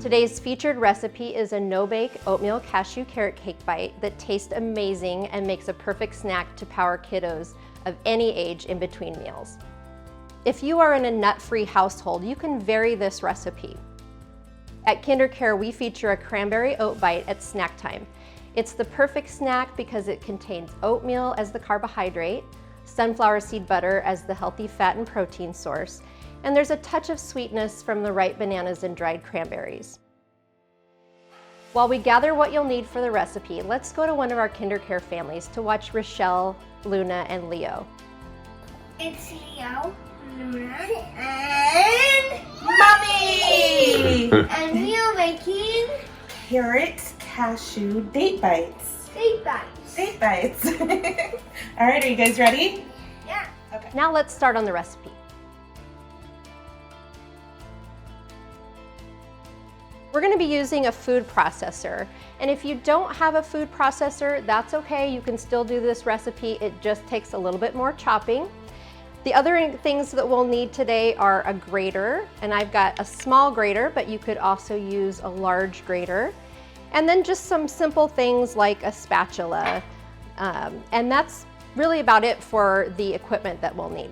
Today's featured recipe is a no-bake oatmeal cashew carrot cake bite that tastes amazing and makes a perfect snack to power kiddos of any age in between meals. If you are in a nut-free household, you can vary this recipe. At KinderCare, we feature a cranberry oat bite at snack time. It's the perfect snack because it contains oatmeal as the carbohydrate, sunflower seed butter as the healthy fat and protein source, and there's a touch of sweetness from the ripe bananas and dried cranberries. While we gather what you'll need for the recipe, let's go to one of our KinderCare families to watch Rochelle, Luna, and Leo. It's Leo, Luna, and Mommy! and we are making Carrot cashew date bites. steak bites. Date bites. All right, are you guys ready? Yeah. Okay. Now let's start on the recipe. We're going to be using a food processor, and if you don't have a food processor, that's okay. You can still do this recipe. It just takes a little bit more chopping. The other things that we'll need today are a grater, and I've got a small grater, but you could also use a large grater. And then just some simple things like a spatula, and that's really about it for the equipment that we'll need.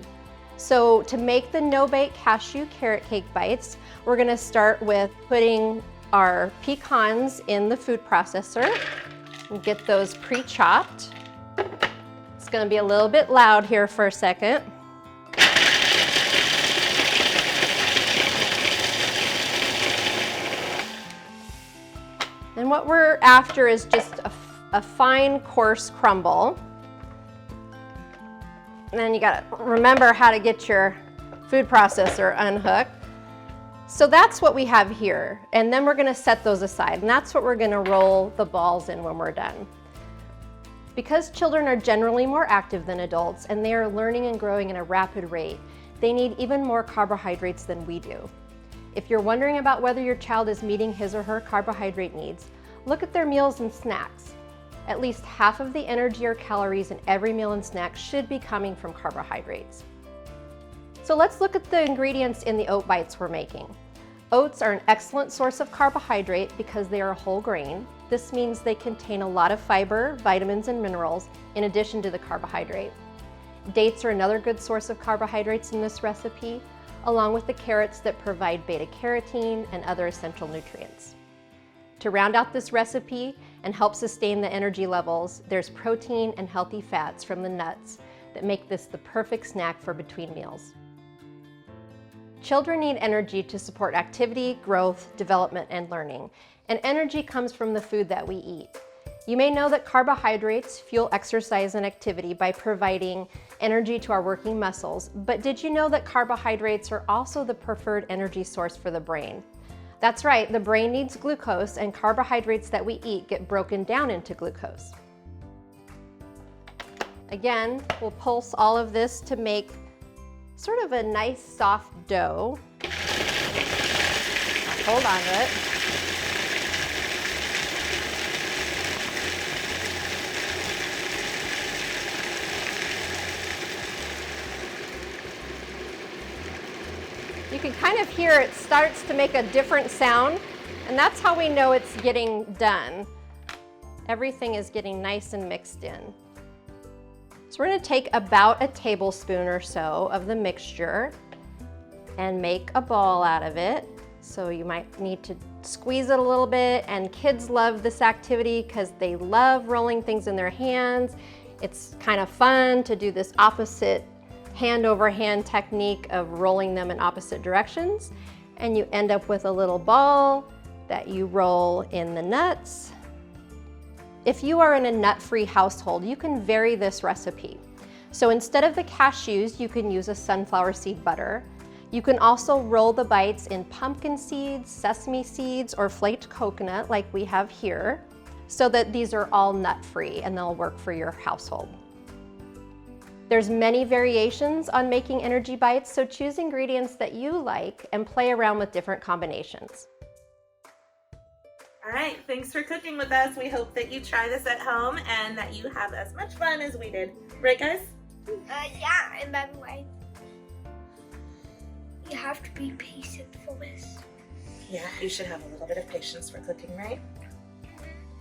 So to make the no-bake cashew carrot cake bites, we're going to start with putting our pecans in the food processor and get those pre-chopped. It's going to be a little bit loud here for a second. And what we're after is just a fine, coarse crumble. And then you gotta remember how to get your food processor unhooked. So that's what we have here. And then we're gonna set those aside. And that's what we're gonna roll the balls in when we're done. Because children are generally more active than adults and they are learning and growing at a rapid rate, they need even more carbohydrates than we do. If you're wondering about whether your child is meeting his or her carbohydrate needs, look at their meals and snacks. At least half of the energy or calories in every meal and snack should be coming from carbohydrates. So let's look at the ingredients in the oat bites we're making. Oats are an excellent source of carbohydrate because they are a whole grain. This means they contain a lot of fiber, vitamins, and minerals in addition to the carbohydrate. Dates are another good source of carbohydrates in this recipe, along with the carrots that provide beta-carotene and other essential nutrients. To round out this recipe and help sustain the energy levels, there's protein and healthy fats from the nuts that make this the perfect snack for between meals. Children need energy to support activity, growth, development, and learning, and energy comes from the food that we eat. You may know that carbohydrates fuel exercise and activity by providing energy to our working muscles, but did you know that carbohydrates are also the preferred energy source for the brain? That's right, the brain needs glucose, and carbohydrates that we eat get broken down into glucose. Again, we'll pulse all of this to make sort of a nice soft dough. Hold on to it. You can kind of hear it starts to make a different sound, and that's how we know it's getting done. Everything is getting nice and mixed in. So we're going to take about a tablespoon or so of the mixture and make a ball out of it. So you might need to squeeze it a little bit, and kids love this activity because they love rolling things in their hands. It's kind of fun to do this opposite hand over hand technique of rolling them in opposite directions, and you end up with a little ball that you roll in the nuts. If you are in a nut-free household, you can vary this recipe. So instead of the cashews, you can use a sunflower seed butter. You can also roll the bites in pumpkin seeds, sesame seeds, or flaked coconut like we have here, so that these are all nut-free and they'll work for your household. There's many variations on making energy bites, so choose ingredients that you like and play around with different combinations. All right, thanks for cooking with us. We hope that you try this at home and that you have as much fun as we did. Right, guys? Yeah, and by the way, you have to be patient for this. Yeah, you should have a little bit of patience for cooking, right?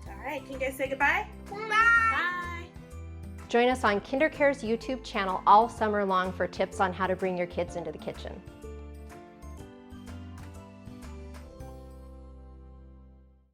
All right, can you guys say goodbye? Bye. Bye. Join us on KinderCare's YouTube channel all summer long for tips on how to bring your kids into the kitchen.